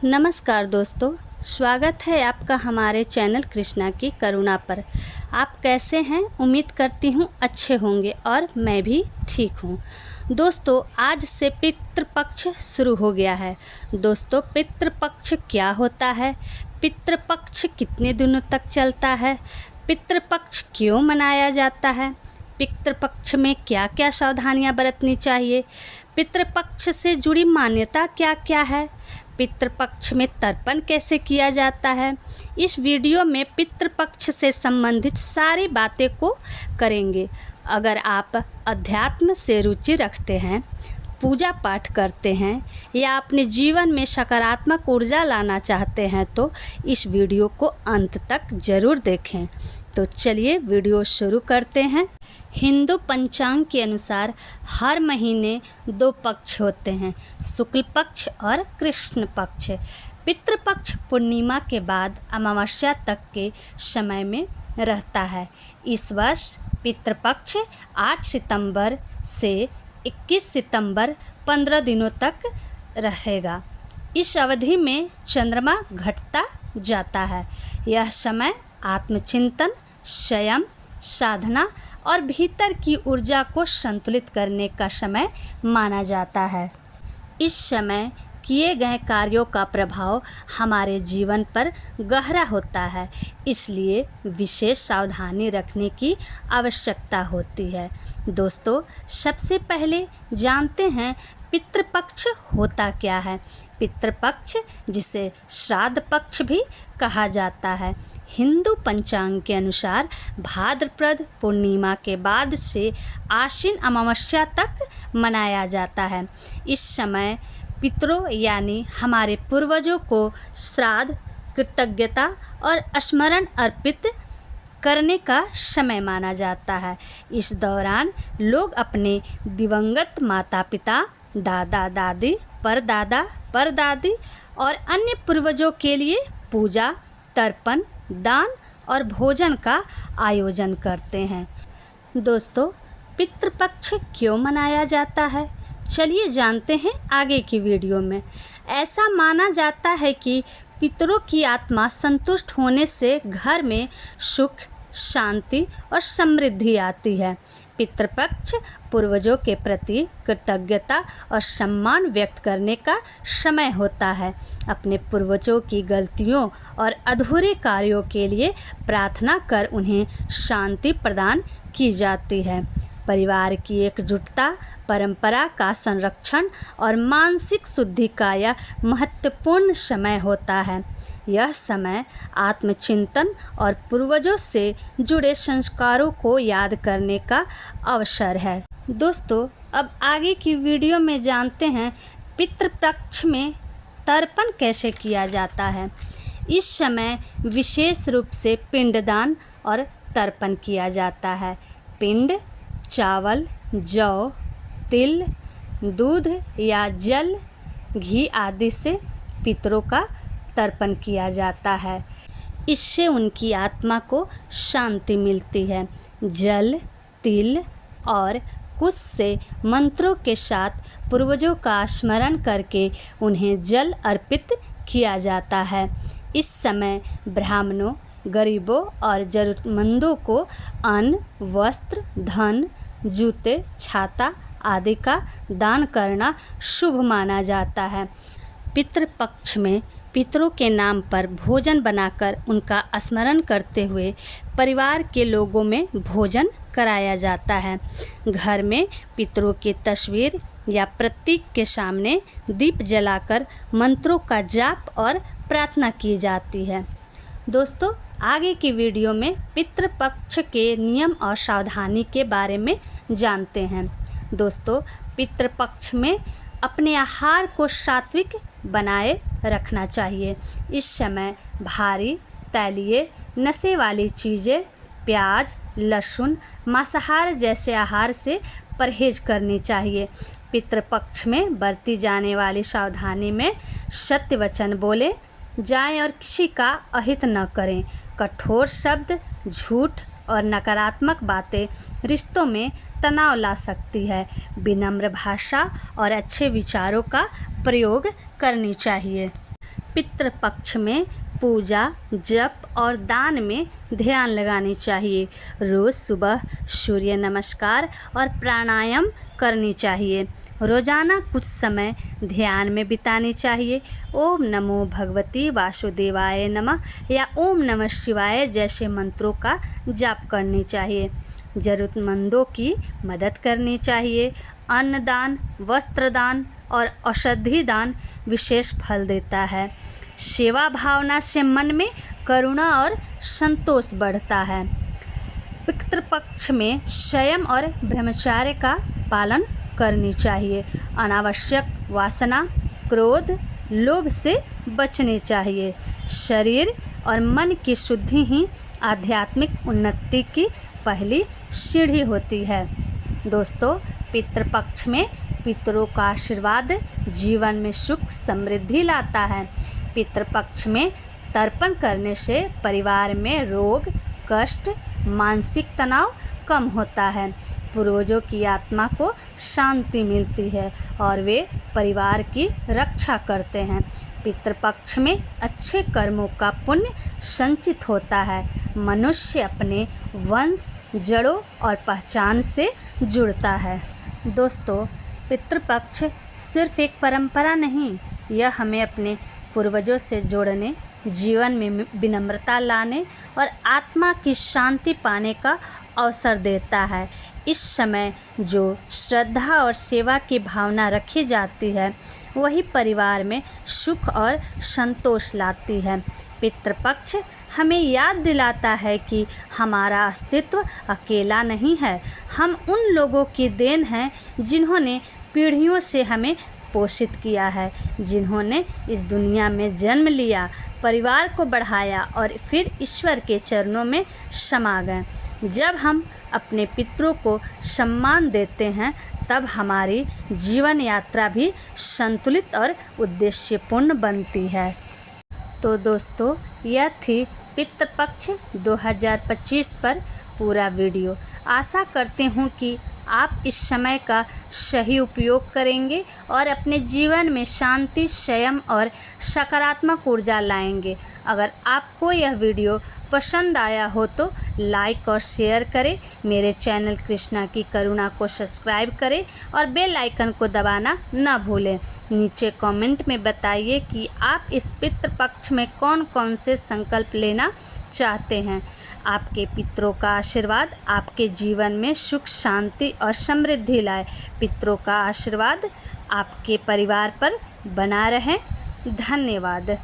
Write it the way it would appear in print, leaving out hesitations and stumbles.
नमस्कार दोस्तों, स्वागत है आपका हमारे चैनल कृष्णा की करुणा पर। आप कैसे हैं? उम्मीद करती हूँ अच्छे होंगे और मैं भी ठीक हूँ। दोस्तों, आज से पितृपक्ष शुरू हो गया है। दोस्तों, पितृपक्ष क्या होता है? पितृपक्ष कितने दिनों तक चलता है? पितृपक्ष क्यों मनाया जाता है? पितृपक्ष में क्या क्या सावधानियां बरतनी चाहिए? पितृपक्ष से जुड़ी मान्यता क्या क्या है? पितृपक्ष में तर्पण कैसे किया जाता है? इस वीडियो में पितृपक्ष से संबंधित सारी बातें को करेंगे। अगर आप अध्यात्म से रुचि रखते हैं, पूजा पाठ करते हैं या अपने जीवन में सकारात्मक ऊर्जा लाना चाहते हैं तो इस वीडियो को अंत तक ज़रूर देखें। तो चलिए वीडियो शुरू करते हैं। हिंदू पंचांग के अनुसार हर महीने 2 पक्ष होते हैं, शुक्ल पक्ष और कृष्ण पक्ष। पितृपक्ष पूर्णिमा के बाद अमावस्या तक के समय में रहता है। इस वर्ष पितृपक्ष 8 सितंबर से 21 सितंबर 15 दिनों तक रहेगा। इस अवधि में चंद्रमा घटता जाता है। यह समय आत्मचिंतन, संयम, साधना और भीतर की ऊर्जा को संतुलित करने का समय माना जाता है। इस समय किए गए कार्यों का प्रभाव हमारे जीवन पर गहरा होता है, इसलिए विशेष सावधानी रखने की आवश्यकता होती है। दोस्तों, सबसे पहले जानते हैं पितृपक्ष होता क्या है। पितृपक्ष, जिसे श्राद्ध पक्ष भी कहा जाता है, हिंदू पंचांग के अनुसार भाद्रपद पूर्णिमा के बाद से आश्विन अमावस्या तक मनाया जाता है। इस समय पितरों यानी हमारे पूर्वजों को श्राद्ध, कृतज्ञता और स्मरण अर्पित करने का समय माना जाता है। इस दौरान लोग अपने दिवंगत माता पिता, दादा दादी, परदादी और अन्य पूर्वजों के लिए पूजा, तर्पण, दान और भोजन का आयोजन करते हैं। दोस्तों, पितृपक्ष क्यों मनाया जाता है? चलिए जानते हैं आगे की वीडियो में। ऐसा माना जाता है कि पितरों की आत्मा संतुष्ट होने से घर में सुख, शांति और समृद्धि आती है। पितृपक्ष पूर्वजों के प्रति कृतज्ञता और सम्मान व्यक्त करने का समय होता है। अपने पूर्वजों की गलतियों और अधूरे कार्यों के लिए प्रार्थना कर उन्हें शांति प्रदान की जाती है। परिवार की एकजुटता, परंपरा का संरक्षण और मानसिक शुद्धि का यह महत्वपूर्ण समय होता है। यह समय आत्मचिंतन और पूर्वजों से जुड़े संस्कारों को याद करने का अवसर है। दोस्तों, अब आगे की वीडियो में जानते हैं पितृपक्ष में तर्पण कैसे किया जाता है। इस समय विशेष रूप से पिंडदान और तर्पण किया जाता है। पिंड चावल, जौ, तिल, दूध या जल, घी आदि से पितरों का तर्पण किया जाता है। इससे उनकी आत्मा को शांति मिलती है। जल, तिल और कुश से मंत्रों के साथ पूर्वजों का स्मरण करके उन्हें जल अर्पित किया जाता है। इस समय ब्राह्मणों, गरीबों और जरूरतमंदों को अन्न, वस्त्र, धन, जूते, छाता आदि का दान करना शुभ माना जाता है। पितृपक्ष में पितरों के नाम पर भोजन बनाकर उनका स्मरण करते हुए परिवार के लोगों में भोजन कराया जाता है। घर में पितरों की तस्वीर या प्रतीक के सामने दीप जलाकर मंत्रों का जाप और प्रार्थना की जाती है। दोस्तों, आगे की वीडियो में पितृपक्ष के नियम और सावधानी के बारे में जानते हैं। दोस्तों, पितृपक्ष में अपने आहार को सात्विक बनाए रखना चाहिए। इस समय भारी, तैलीय, नशे वाली चीज़ें, प्याज, लहसुन, मांसाहार जैसे आहार से परहेज करनी चाहिए। पितृपक्ष में बरती जाने वाली सावधानी में सत्य वचन बोले जाएं और किसी का अहित न करें। कठोर शब्द, झूठ और नकारात्मक बातें रिश्तों में तनाव ला सकती है। विनम्र भाषा और अच्छे विचारों का प्रयोग करनी चाहिए। पितृपक्ष में पूजा, जप और दान में ध्यान लगानी चाहिए। रोज़ सुबह सूर्य नमस्कार और प्राणायाम करनी चाहिए। रोज़ाना कुछ समय ध्यान में बितानी चाहिए। ओम नमो भगवती वासुदेवाय नमः या ओम नमः शिवाय जैसे मंत्रों का जाप करनी चाहिए। ज़रूरतमंदों की मदद करनी चाहिए। अन्नदान, वस्त्रदान और औषधि दान विशेष फल देता है। सेवा भावना से मन में करुणा और संतोष बढ़ता है। पितृपक्ष में संयम और ब्रह्मचर्य का पालन करनी चाहिए। अनावश्यक वासना, क्रोध, लोभ से बचनी चाहिए। शरीर और मन की शुद्धि ही आध्यात्मिक उन्नति की पहली सीढ़ी होती है। दोस्तों, पितृपक्ष में पितरों का आशीर्वाद जीवन में सुख समृद्धि लाता है। पितृपक्ष में तर्पण करने से परिवार में रोग, कष्ट, मानसिक तनाव कम होता है। पूर्वजों की आत्मा को शांति मिलती है और वे परिवार की रक्षा करते हैं। पितृपक्ष में अच्छे कर्मों का पुण्य संचित होता है। मनुष्य अपने वंश, जड़ों और पहचान से जुड़ता है। दोस्तों, पितृपक्ष सिर्फ एक परंपरा नहीं, यह हमें अपने पूर्वजों से जोड़ने, जीवन में विनम्रता लाने और आत्मा की शांति पाने का अवसर देता है। इस समय जो श्रद्धा और सेवा की भावना रखी जाती है, वही परिवार में सुख और संतोष लाती है। पितृपक्ष हमें याद दिलाता है कि हमारा अस्तित्व अकेला नहीं है। हम उन लोगों की देन हैं जिन्होंने पीढ़ियों से हमें पोषित किया है, जिन्होंने इस दुनिया में जन्म लिया, परिवार को बढ़ाया और फिर ईश्वर के चरणों में समा गए। जब हम अपने पितरों को सम्मान देते हैं, तब हमारी जीवन यात्रा भी संतुलित और उद्देश्यपूर्ण बनती है। तो दोस्तों, यह थी पितृपक्ष 2025 पर पूरा वीडियो। आशा करती हूँ कि आप इस समय का सही उपयोग करेंगे और अपने जीवन में शांति, संयम और सकारात्मक ऊर्जा लाएंगे। अगर आपको यह वीडियो पसंद आया हो तो लाइक और शेयर करें। मेरे चैनल कृष्णा की करुणा को सब्सक्राइब करें और बेल आइकन को दबाना न भूलें। नीचे कमेंट में बताइए कि आप इस पितृपक्ष में कौन कौन से संकल्प लेना चाहते हैं। आपके पितरों का आशीर्वाद आपके जीवन में सुख, शांति और समृद्धि लाए। पितरों का आशीर्वाद आपके परिवार पर बना रहे। धन्यवाद।